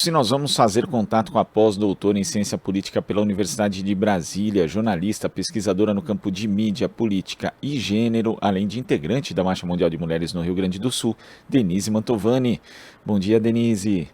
Se nós vamos fazer contato com a pós-doutora em Ciência Política pela Universidade de Brasília, jornalista, pesquisadora no campo de mídia, política e gênero, além de integrante da Marcha Mundial de Mulheres no Rio Grande do Sul, Denise Mantovani. Bom dia, Denise.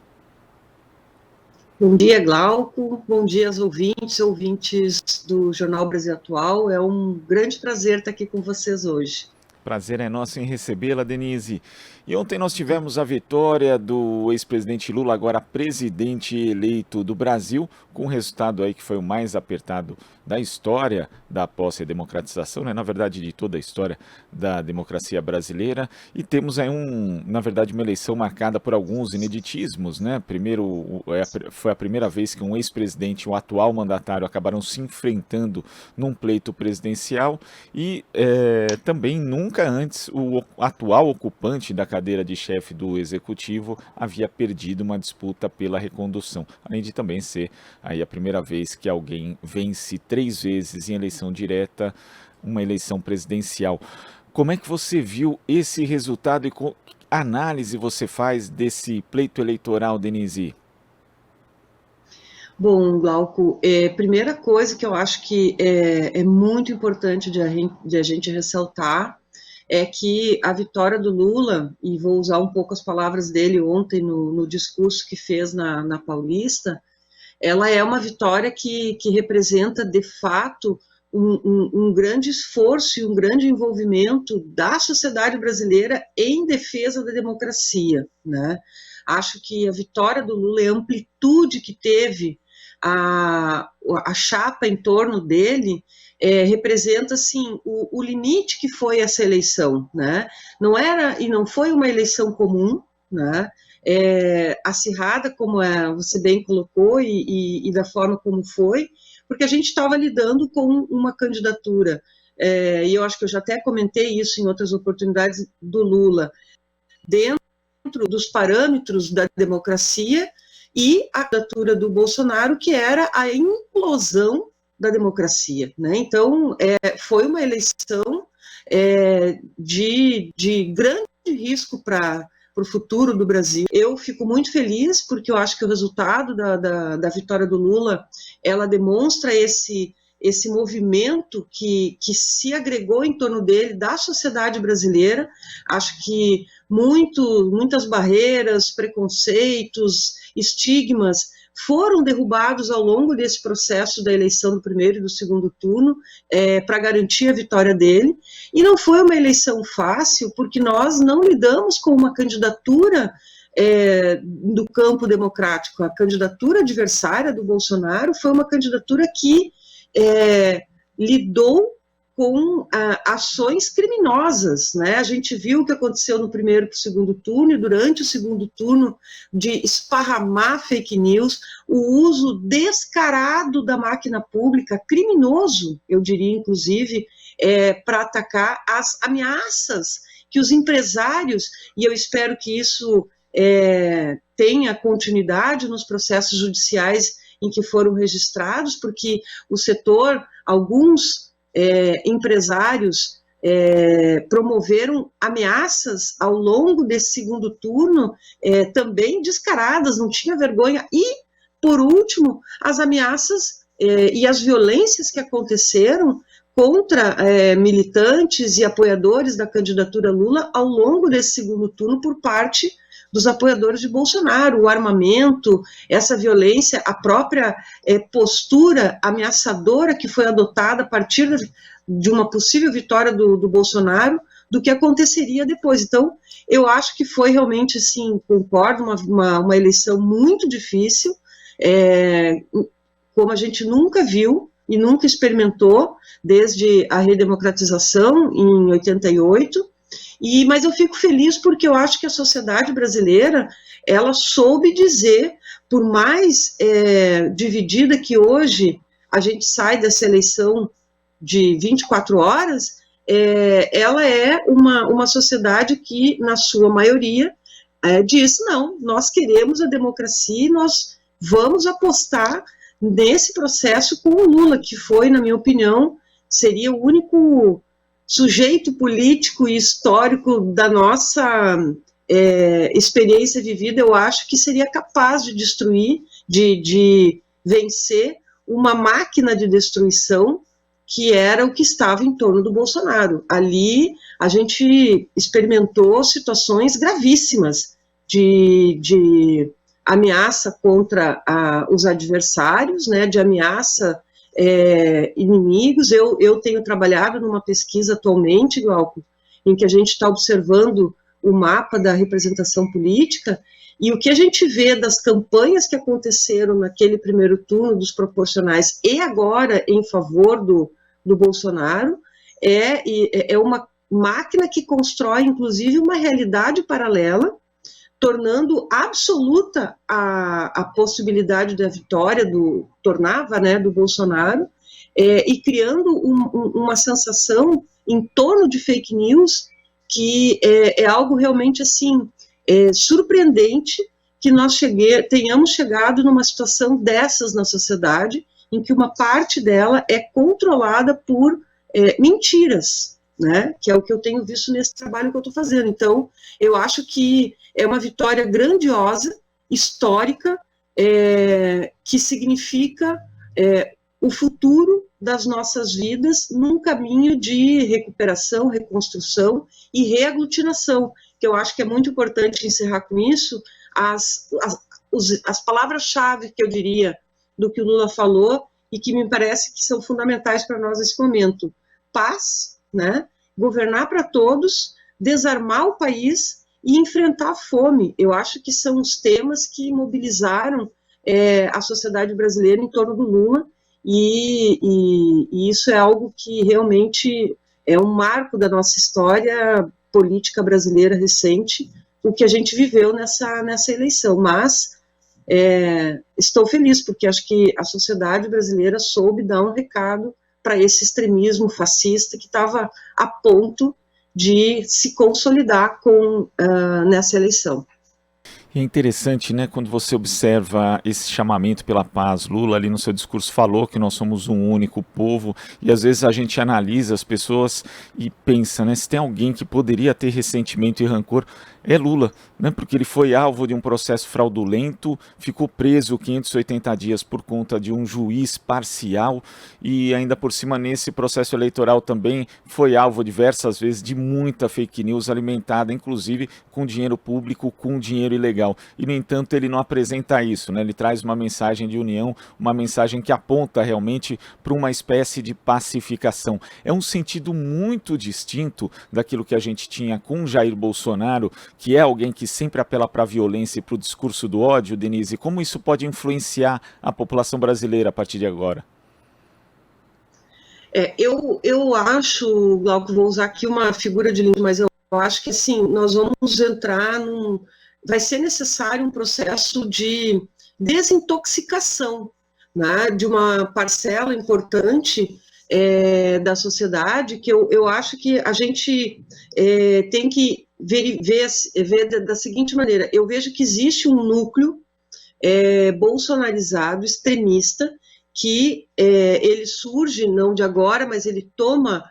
Bom dia, Glauco. Bom dia aos ouvintes do Jornal Brasil Atual. É um grande prazer estar aqui com vocês hoje. Prazer é nosso em recebê-la, Denise. E ontem nós tivemos a vitória do ex-presidente Lula, agora presidente eleito do Brasil, com um resultado aí que foi o mais apertado da história da pós-redemocratização, né? Na verdade, de toda a história da democracia brasileira. E temos aí, na verdade, uma eleição marcada por alguns ineditismos, né? Primeiro, foi a primeira vez que um ex-presidente e um atual mandatário acabaram se enfrentando num pleito presidencial e também nunca antes o atual ocupante da cadeira de chefe do executivo havia perdido uma disputa pela recondução, além de também ser aí a primeira vez que alguém vence 3 vezes em eleição direta, uma eleição presidencial. Como é que você viu esse resultado e que análise você faz desse pleito eleitoral, Denise? Bom, Glauco, primeira coisa que eu acho que é muito importante de a gente ressaltar é que a vitória do Lula, e vou usar um pouco as palavras dele ontem no discurso que fez na Paulista, ela é uma vitória que representa, de fato, um grande esforço e um grande envolvimento da sociedade brasileira em defesa da democracia, né? Acho que a vitória do Lula e a amplitude que teve a chapa em torno dele representa assim o limite que foi essa eleição, né? Não era e não foi uma eleição comum, né? Acirrada, como você bem colocou, e da forma como foi, porque a gente estava lidando com uma candidatura, e eu acho que eu já até comentei isso em outras oportunidades, do Lula, dentro dos parâmetros da democracia, e a candidatura do Bolsonaro, que era a implosão da democracia, né? Então, foi uma eleição de grande risco para o futuro do Brasil. Eu fico muito feliz, porque eu acho que o resultado da vitória do Lula, ela demonstra esse movimento que se agregou em torno dele, da sociedade brasileira. Acho que muitas barreiras, preconceitos, estigmas foram derrubados ao longo desse processo da eleição do primeiro e do segundo turno, para garantir a vitória dele. E não foi uma eleição fácil, porque nós não lidamos com uma candidatura do campo democrático. A candidatura adversária do Bolsonaro foi uma candidatura que lidou com ações criminosas, né? A gente viu o que aconteceu no primeiro para o segundo turno, e durante o segundo turno, de esparramar fake news, o uso descarado da máquina pública, criminoso, eu diria, inclusive, para atacar as ameaças que os empresários, e eu espero que isso tenha continuidade nos processos judiciais em que foram registrados, porque o setor, alguns empresários promoveram ameaças ao longo desse segundo turno, também descaradas, não tinha vergonha. E, por último, as ameaças e as violências que aconteceram contra militantes e apoiadores da candidatura Lula ao longo desse segundo turno por parte dos apoiadores de Bolsonaro, o armamento, essa violência, a própria postura ameaçadora que foi adotada a partir de uma possível vitória do Bolsonaro, do que aconteceria depois. Então, eu acho que foi realmente, assim, concordo, uma eleição muito difícil, como a gente nunca viu e nunca experimentou desde a redemocratização em 88, mas eu fico feliz porque eu acho que a sociedade brasileira, ela soube dizer, por mais dividida que hoje a gente sai dessa eleição de 24 horas, ela é uma sociedade que, na sua maioria, diz, não, nós queremos a democracia e nós vamos apostar nesse processo com o Lula, que foi, na minha opinião, seria o único sujeito político e histórico da nossa experiência vivida, eu acho que seria capaz de destruir, de vencer uma máquina de destruição que era o que estava em torno do Bolsonaro. Ali a gente experimentou situações gravíssimas de ameaça contra os adversários, né, de ameaça inimigos. Eu tenho trabalhado numa pesquisa atualmente, Glauco, em que a gente está observando o mapa da representação política, e o que a gente vê das campanhas que aconteceram naquele primeiro turno dos proporcionais e agora em favor do Bolsonaro é uma máquina que constrói, inclusive, uma realidade paralela, tornando absoluta a possibilidade da vitória do Bolsonaro, e criando uma sensação em torno de fake news que é algo realmente assim surpreendente, que nós tenhamos chegado numa situação dessas na sociedade, em que uma parte dela é controlada por mentiras, né? Que é o que eu tenho visto nesse trabalho que eu estou fazendo. Então, eu acho que é uma vitória grandiosa, histórica, que significa o futuro das nossas vidas num caminho de recuperação, reconstrução e reaglutinação, que eu acho que é muito importante encerrar com isso. As palavras-chave que eu diria do que o Lula falou e que me parece que são fundamentais para nós nesse momento: paz, né? Governar para todos, desarmar o país e enfrentar a fome. Eu acho que são os temas que mobilizaram a sociedade brasileira em torno do Lula, e isso é algo que realmente é um marco da nossa história política brasileira recente, o que a gente viveu nessa eleição. Mas estou feliz, porque acho que a sociedade brasileira soube dar um recado para esse extremismo fascista que estava a ponto de se consolidar nessa eleição. É interessante, né, quando você observa esse chamamento pela paz. Lula ali no seu discurso falou que nós somos um único povo, e às vezes a gente analisa as pessoas e pensa, né, se tem alguém que poderia ter ressentimento e rancor, é Lula, né, porque ele foi alvo de um processo fraudulento, ficou preso 580 dias por conta de um juiz parcial, e ainda por cima nesse processo eleitoral também foi alvo diversas vezes de muita fake news alimentada, inclusive com dinheiro público, com dinheiro ilegal. E, no entanto, ele não apresenta isso, né? Ele traz uma mensagem de união, uma mensagem que aponta realmente para uma espécie de pacificação. É um sentido muito distinto daquilo que a gente tinha com Jair Bolsonaro, que é alguém que sempre apela para a violência e para o discurso do ódio. Denise, como isso pode influenciar a população brasileira a partir de agora? Eu acho, Glauco, vou usar aqui uma figura de linguagem, mas eu acho que assim, nós vamos entrar vai ser necessário um processo de desintoxicação, né, de uma parcela importante da sociedade, que eu acho que a gente tem que ver da seguinte maneira: eu vejo que existe um núcleo bolsonarizado, extremista, que ele surge não de agora, mas ele toma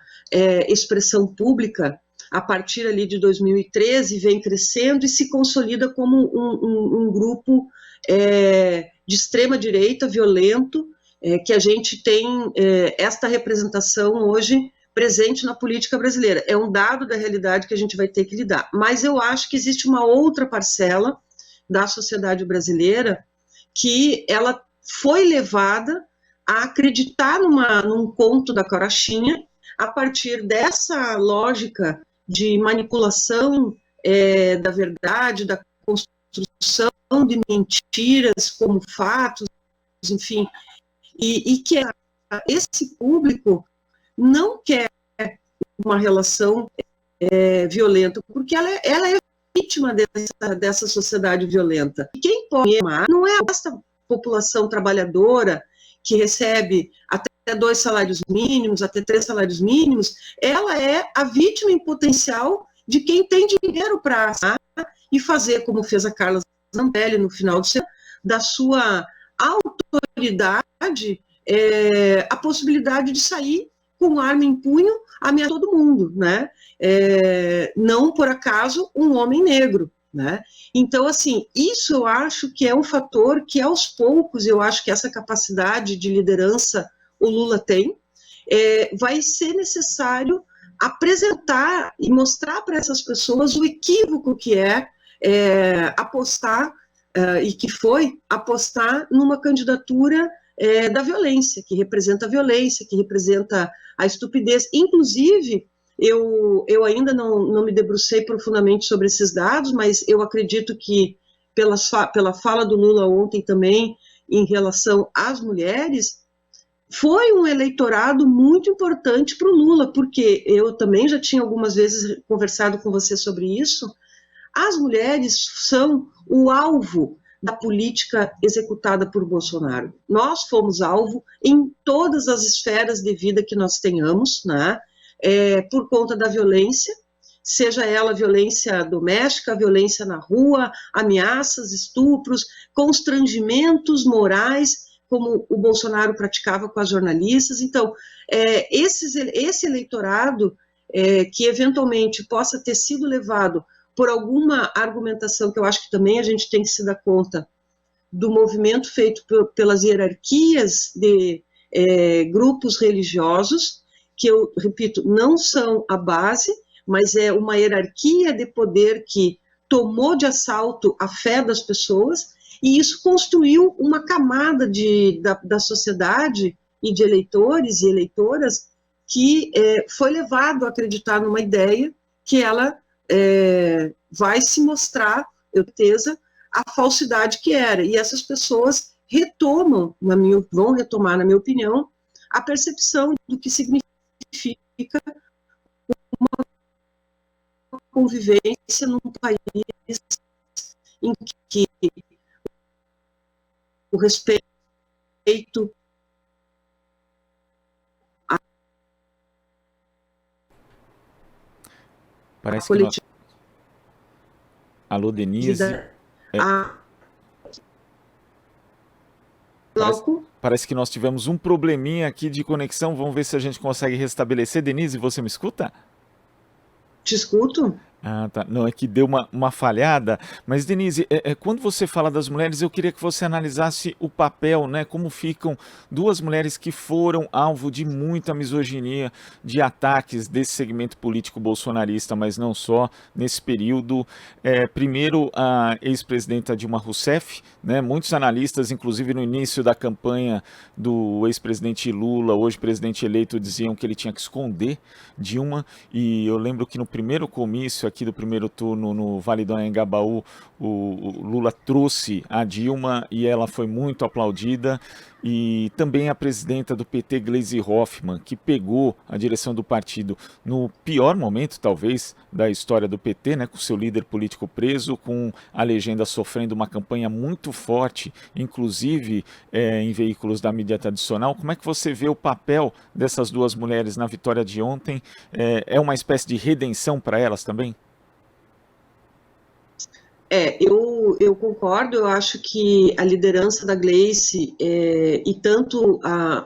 expressão pública a partir ali de 2013, vem crescendo e se consolida como um grupo de extrema-direita, violento, que a gente tem esta representação hoje presente na política brasileira. É um dado da realidade que a gente vai ter que lidar. Mas eu acho que existe uma outra parcela da sociedade brasileira que ela foi levada a acreditar num conto da carochinha, a partir dessa lógica de manipulação da verdade, da construção de mentiras como fatos, enfim, e que esse público não quer uma relação violenta, porque ela é vítima dessa sociedade violenta. E quem pode amar não é essa população trabalhadora que recebe até 2 salários mínimos, até 3 salários mínimos. Ela é a vítima em potencial de quem tem dinheiro para e fazer, como fez a Carla Zambelli no final do semana, da sua autoridade, a possibilidade de sair com arma em punho, ameaçar todo mundo, né? Não por acaso um homem negro. né? Então, assim, isso eu acho que é um fator que, aos poucos, eu acho que essa capacidade de liderança o Lula tem, vai ser necessário apresentar e mostrar para essas pessoas o equívoco que apostar, e que foi apostar numa candidatura da violência, que representa a violência, que representa a estupidez. Inclusive, eu ainda não me debrucei profundamente sobre esses dados, mas eu acredito que, pela fala do Lula ontem também, em relação às mulheres, foi um eleitorado muito importante para o Lula, porque eu também já tinha algumas vezes conversado com você sobre isso. As mulheres são o alvo da política executada por Bolsonaro. Nós fomos alvo em todas as esferas de vida que nós tenhamos, né? Por conta da violência, seja ela violência doméstica, violência na rua, ameaças, estupros, constrangimentos morais, como o Bolsonaro praticava com as jornalistas. Então, esse eleitorado que eventualmente possa ter sido levado por alguma argumentação, que eu acho que também a gente tem que se dar conta do movimento feito pelas hierarquias de grupos religiosos, que eu repito, não são a base, mas é uma hierarquia de poder que tomou de assalto a fé das pessoas, e isso construiu uma camada da sociedade e de eleitores e eleitoras que foi levado a acreditar numa ideia que ela vai se mostrar, eu tenho certeza, a falsidade que era. E essas pessoas vão retomar, na minha opinião, a percepção do que significa uma convivência num país em que o respeito Parece que nós... Alô, Denise? Parece que nós tivemos um probleminha aqui de conexão. Vamos ver se a gente consegue restabelecer. Denise, você me escuta? Te escuto. Ah, tá. Não, é que deu uma falhada. Mas, Denise, quando você fala das mulheres, eu queria que você analisasse o papel, né? Como ficam duas mulheres que foram alvo de muita misoginia, de ataques desse segmento político bolsonarista, mas não só, nesse período. Primeiro, a ex-presidenta Dilma Rousseff, né? Muitos analistas, inclusive no início da campanha do ex-presidente Lula, hoje presidente eleito, diziam que ele tinha que esconder Dilma. E eu lembro que no primeiro comício aqui do primeiro turno no Vale do Anhangabaú, o Lula trouxe a Dilma e ela foi muito aplaudida. E também a presidenta do PT, Gleisi Hoffmann, que pegou a direção do partido no pior momento, talvez, da história do PT, né, com seu líder político preso, com a legenda sofrendo uma campanha muito forte, inclusive em veículos da mídia tradicional. Como é que você vê o papel dessas duas mulheres na vitória de ontem? É uma espécie de redenção para elas também? Eu concordo. Eu acho que a liderança da Gleisi e tanto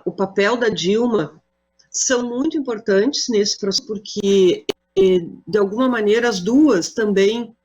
o papel da Dilma são muito importantes nesse processo, porque, de alguma maneira, as duas também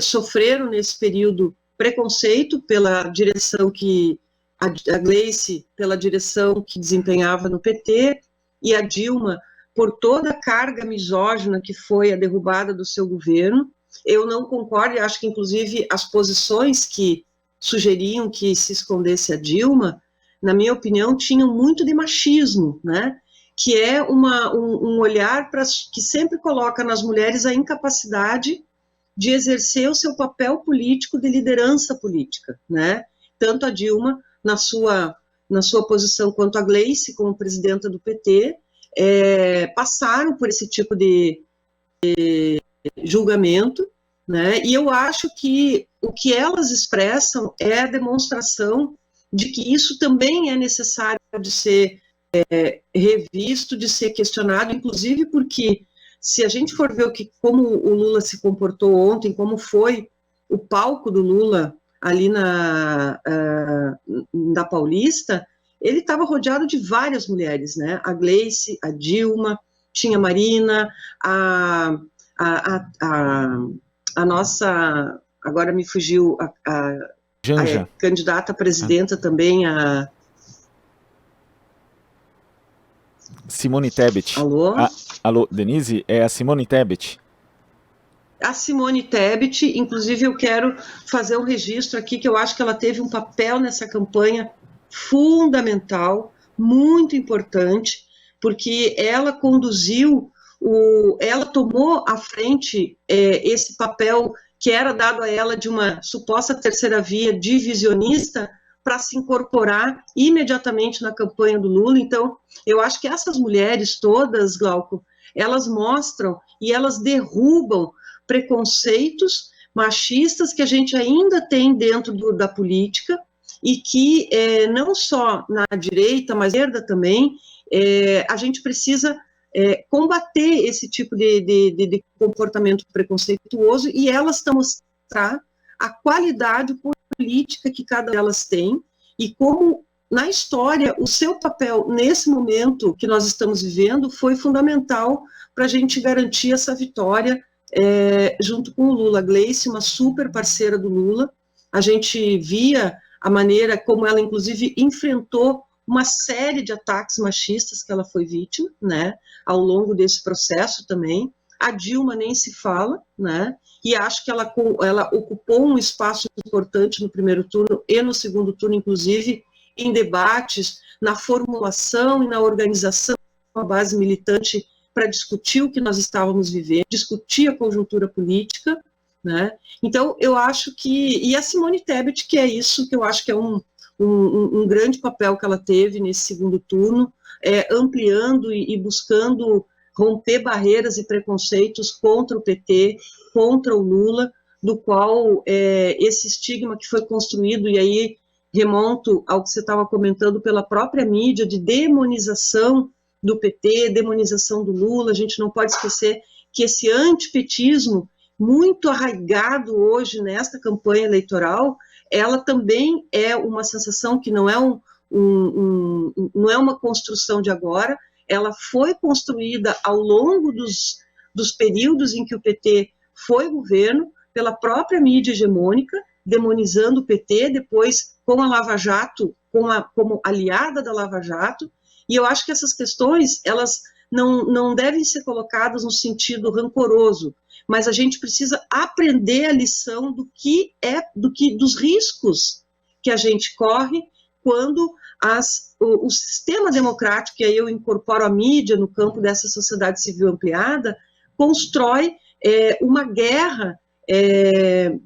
sofreram nesse período preconceito pela direção que a Gleisi, pela direção que desempenhava no PT, e a Dilma por toda a carga misógina que foi a derrubada do seu governo. Eu não concordo, e acho que, inclusive, as posições que sugeriam que se escondesse a Dilma, na minha opinião, tinham muito de machismo, né? Que é um olhar que sempre coloca nas mulheres a incapacidade de exercer o seu papel político de liderança política, né? Tanto a Dilma, na sua posição, quanto a Gleisi, como presidenta do PT, passaram por esse tipo de julgamento, né? E eu acho que o que elas expressam é a demonstração de que isso também é necessário de ser revisto, de ser questionado, inclusive porque, se a gente for ver como o Lula se comportou ontem, como foi o palco do Lula ali na Paulista, ele estava rodeado de várias mulheres, né? A Gleisi, a Dilma, tinha a Marina, a agora me fugiu, a Janja. candidata a presidenta também, a... Simone Tebet. Alô? Alô, Denise, é a Simone Tebet. A Simone Tebet, inclusive eu quero fazer um registro aqui, que eu acho que ela teve um papel nessa campanha fundamental, muito importante, porque ela conduziu, ela tomou à frente esse papel que era dado a ela de uma suposta terceira via divisionista, para se incorporar imediatamente na campanha do Lula. Então, eu acho que essas mulheres todas, Glauco, elas mostram e elas derrubam preconceitos machistas que a gente ainda tem dentro da política e que não só na direita, mas na esquerda também, a gente precisa combater esse tipo de comportamento preconceituoso, e elas estão mostrando a qualidade política que cada delas tem e como, na história, o seu papel nesse momento que nós estamos vivendo foi fundamental para a gente garantir essa vitória junto com o Lula. A Gleice, uma super parceira do Lula, a gente via a maneira como ela, inclusive, enfrentou uma série de ataques machistas que ela foi vítima, né, ao longo desse processo também. A Dilma nem se fala, né, e acho que ela ocupou um espaço importante no primeiro turno e no segundo turno, inclusive, em debates, na formulação e na organização da base militante para discutir o que nós estávamos vivendo, discutir a conjuntura política, né? Então, eu acho que... E a Simone Tebet, que é isso, que eu acho que é um grande papel que ela teve nesse segundo turno, ampliando e buscando romper barreiras e preconceitos contra o PT, contra o Lula, do qual esse estigma que foi construído, e aí remonto ao que você estava comentando, pela própria mídia, de demonização do PT, demonização do Lula. A gente não pode esquecer que esse antipetismo, muito arraigado hoje nesta campanha eleitoral, ela também é uma sensação que não é, não é uma construção de agora, ela foi construída ao longo dos períodos em que o PT foi governo, pela própria mídia hegemônica, demonizando o PT, depois com a Lava Jato, como aliada da Lava Jato, e eu acho que essas questões, elas não devem ser colocadas no sentido rancoroso, mas a gente precisa aprender a lição dos riscos que a gente corre quando o sistema democrático, e aí eu incorporo a mídia no campo dessa sociedade civil ampliada, constrói uma guerra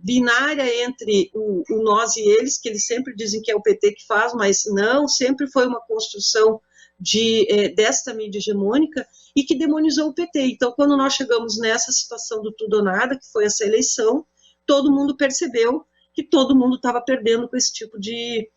binária entre o nós e eles, que eles sempre dizem que é o PT que faz, mas não, sempre foi uma construção desta mídia hegemônica e que demonizou o PT. Então, quando nós chegamos nessa situação do tudo ou nada, que foi essa eleição, todo mundo percebeu que todo mundo estava perdendo com esse tipo de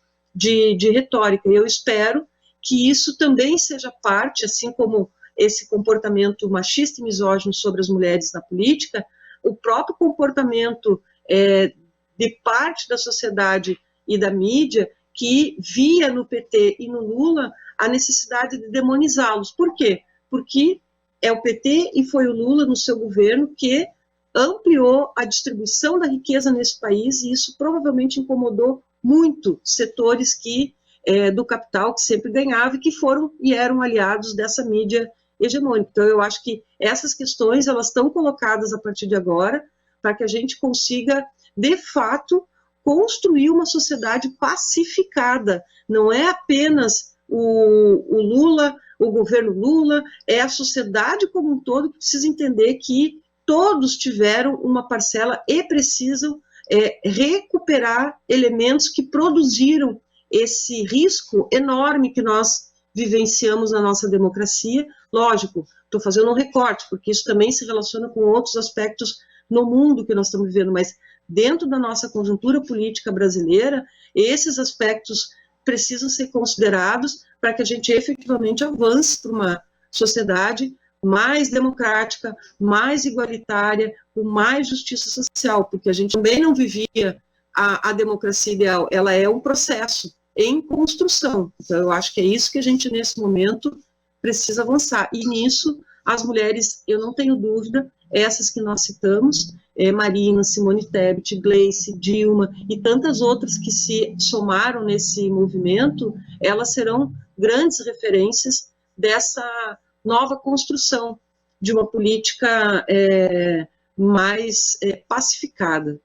retórica. E eu espero que isso também seja parte, assim como esse comportamento machista e misógino sobre as mulheres na política, o próprio comportamento de parte da sociedade e da mídia que via no PT e no Lula a necessidade de demonizá-los. Por quê? Porque é o PT e foi o Lula no seu governo que ampliou a distribuição da riqueza nesse país, e isso provavelmente incomodou muito setores do capital que sempre ganhava e que foram e eram aliados dessa mídia hegemônica. Então, eu acho que essas questões, elas estão colocadas a partir de agora para que a gente consiga, de fato, construir uma sociedade pacificada. Não é apenas o Lula, o governo Lula, é a sociedade como um todo que precisa entender que todos tiveram uma parcela e precisam recuperar elementos que produziram esse risco enorme que nós vivenciamos na nossa democracia. Lógico, estou fazendo um recorte, porque isso também se relaciona com outros aspectos no mundo que nós estamos vivendo, mas dentro da nossa conjuntura política brasileira, esses aspectos precisam ser considerados para que a gente efetivamente avance para uma sociedade mais democrática, mais igualitária, com mais justiça social, porque a gente também não vivia a democracia ideal, ela é um processo em construção. Então, eu acho que é isso que a gente, nesse momento, precisa avançar. E nisso, as mulheres, eu não tenho dúvida, essas que nós citamos, Marina, Simone Tebet, Gleice, Dilma e tantas outras que se somaram nesse movimento, elas serão grandes referências dessa nova construção de uma política mais pacificada.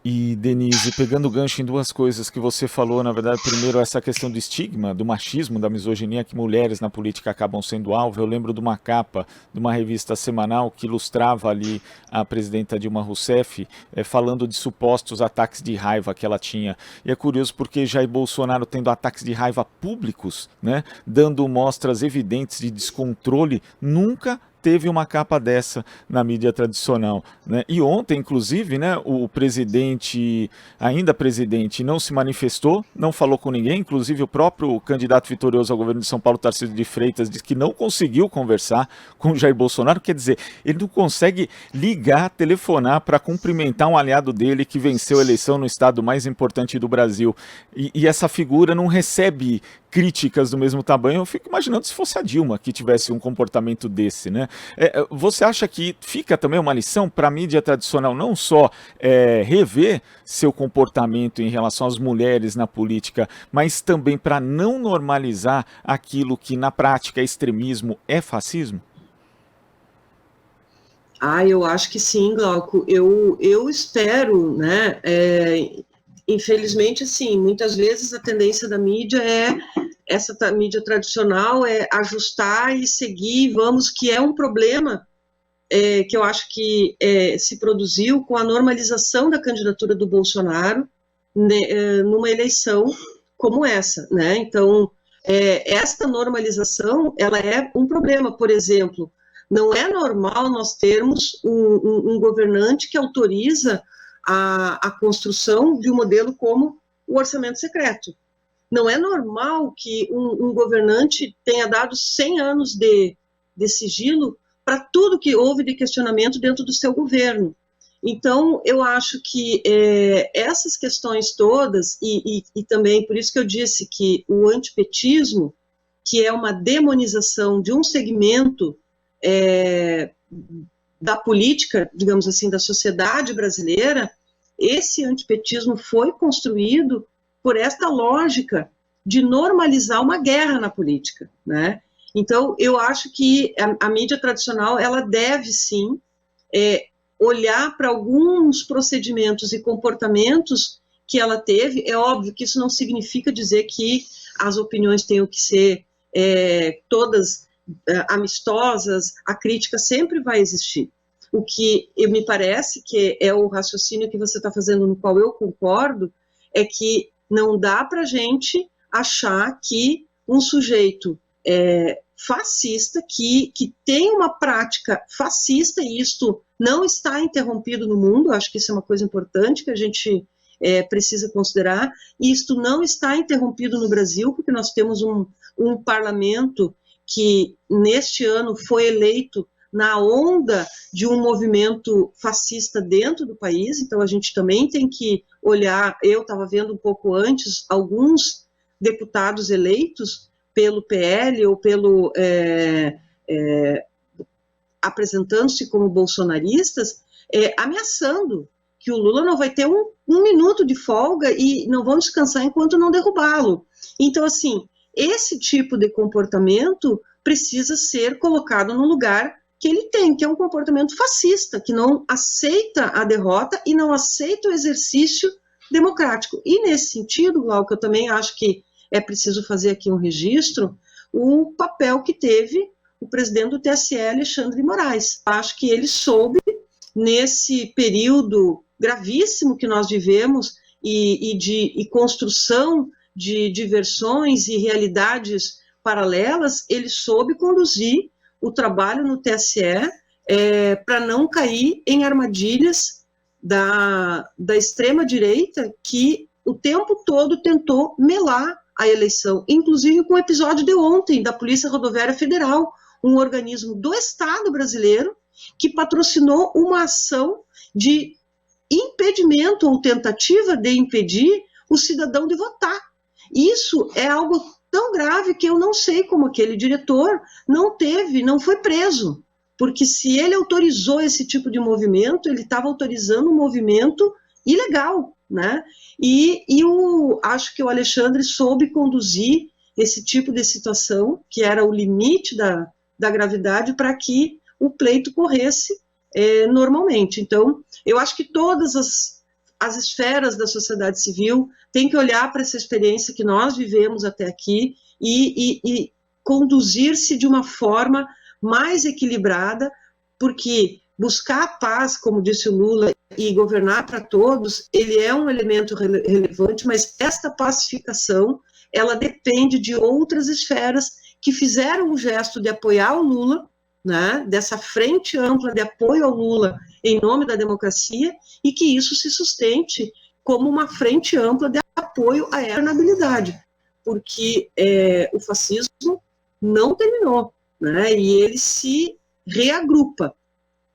E, Denise, pegando o gancho em duas coisas que você falou, na verdade, primeiro essa questão do estigma, do machismo, da misoginia, que mulheres na política acabam sendo alvo. Eu lembro de uma capa de uma revista semanal que ilustrava ali a presidenta Dilma Rousseff falando de supostos ataques de raiva que ela tinha. E é curioso porque Jair Bolsonaro tendo ataques de raiva públicos, né, dando mostras evidentes de descontrole, nunca teve uma capa dessa na mídia tradicional, né? E ontem, inclusive, né, o presidente, ainda presidente, não se manifestou, não falou com ninguém, inclusive o próprio candidato vitorioso ao governo de São Paulo, Tarcísio de Freitas, disse que não conseguiu conversar com Jair Bolsonaro, quer dizer, ele não consegue ligar, telefonar para cumprimentar um aliado dele que venceu a eleição no estado mais importante do Brasil. E essa figura não recebe críticas do mesmo tamanho. Eu fico imaginando se fosse a Dilma que tivesse um comportamento desse, né? Você acha que fica também uma lição para a mídia tradicional não só rever seu comportamento em relação às mulheres na política, mas também para não normalizar aquilo que na prática é extremismo, é fascismo? Eu acho que sim, Glauco. Eu espero, né? Infelizmente, assim, muitas vezes a tendência da mídia essa mídia tradicional é ajustar e seguir, vamos, que é um problema que eu acho que se produziu com a normalização da candidatura do Bolsonaro numa eleição como essa, né? Então, esta normalização, ela é um problema. Por exemplo, não é normal nós termos um governante que autoriza a construção de um modelo como o orçamento secreto. Não é normal que um governante tenha dado 100 anos de sigilo para tudo que houve de questionamento dentro do seu governo. Então, eu acho que essas questões todas, e também por isso que eu disse que o antipetismo, que é uma demonização de um segmento da política, digamos assim, da sociedade brasileira, esse antipetismo foi construído por esta lógica de normalizar uma guerra na política, né? Então, eu acho que a mídia tradicional, ela deve, sim, olhar para alguns procedimentos e comportamentos que ela teve. É óbvio que isso não significa dizer que as opiniões tenham que ser todas amistosas, a crítica sempre vai existir. O que me parece que é o raciocínio que você está fazendo, no qual eu concordo, é que não dá para a gente achar que um sujeito fascista, que tem uma prática fascista, e isto não está interrompido no mundo, acho que isso é uma coisa importante que a gente precisa considerar, e isto não está interrompido no Brasil, porque nós temos um parlamento que neste ano foi eleito na onda de um movimento fascista dentro do país. Então a gente também tem que olhar. Eu estava vendo um pouco antes alguns deputados eleitos pelo PL ou pelo apresentando-se como bolsonaristas, ameaçando que o Lula não vai ter um minuto de folga e não vão descansar enquanto não derrubá-lo. Então, assim, esse tipo de comportamento precisa ser colocado no lugar que ele tem, que é um comportamento fascista, que não aceita a derrota e não aceita o exercício democrático. E nesse sentido, Glauco, eu também acho que é preciso fazer aqui um registro, o papel que teve o presidente do TSE, Alexandre de Moraes. Acho que ele soube, nesse período gravíssimo que nós vivemos e construção de diversões e realidades paralelas, ele soube conduzir o trabalho no TSE para não cair em armadilhas da extrema-direita que o tempo todo tentou melar a eleição, inclusive com o episódio de ontem da Polícia Rodoviária Federal, um organismo do Estado brasileiro que patrocinou uma ação de impedimento ou tentativa de impedir o cidadão de votar. Isso é algo tão grave que eu não sei como aquele diretor não foi preso, porque se ele autorizou esse tipo de movimento, ele estava autorizando um movimento ilegal, né? Acho que o Alexandre soube conduzir esse tipo de situação, que era o limite da gravidade, para que o pleito corresse normalmente. Então, eu acho que todas as esferas da sociedade civil têm que olhar para essa experiência que nós vivemos até aqui e conduzir-se de uma forma mais equilibrada, porque buscar a paz, como disse o Lula, e governar para todos, ele é um elemento relevante, mas esta pacificação, ela depende de outras esferas que fizeram um gesto de apoiar o Lula, né, dessa frente ampla de apoio ao Lula em nome da democracia, e que isso se sustente como uma frente ampla de apoio à governabilidade, porque o fascismo não terminou, né, e ele se reagrupa.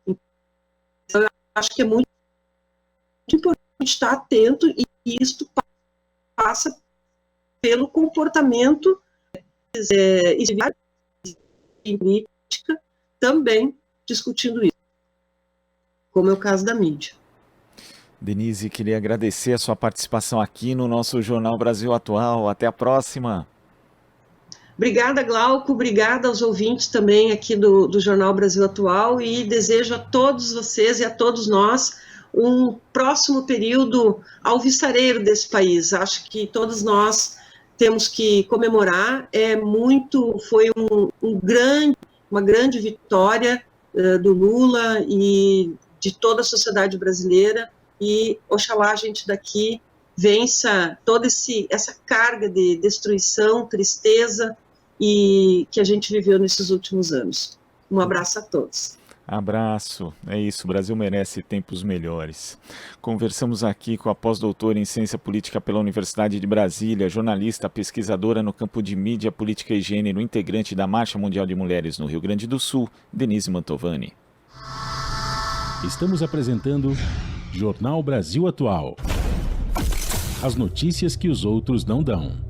Então, eu acho que é muito importante estar atento, e isto passa pelo comportamento e política também discutindo isso, como é o caso da mídia. Denise, queria agradecer a sua participação aqui no nosso Jornal Brasil Atual. Até a próxima. Obrigada, Glauco. Obrigada aos ouvintes também aqui do Jornal Brasil Atual, e desejo a todos vocês e a todos nós um próximo período alvissareiro desse país. Acho que todos nós temos que comemorar. Foi uma grande vitória do Lula e de toda a sociedade brasileira, e oxalá a gente daqui vença toda essa carga de destruição, tristeza, e que a gente viveu nesses últimos anos. Um abraço a todos. Abraço, é isso, o Brasil merece tempos melhores. Conversamos aqui com a pós-doutora em Ciência Política pela Universidade de Brasília, jornalista, pesquisadora no campo de mídia, política e gênero, integrante da Marcha Mundial de Mulheres no Rio Grande do Sul, Denise Mantovani. Estamos apresentando Jornal Brasil Atual. As notícias que os outros não dão.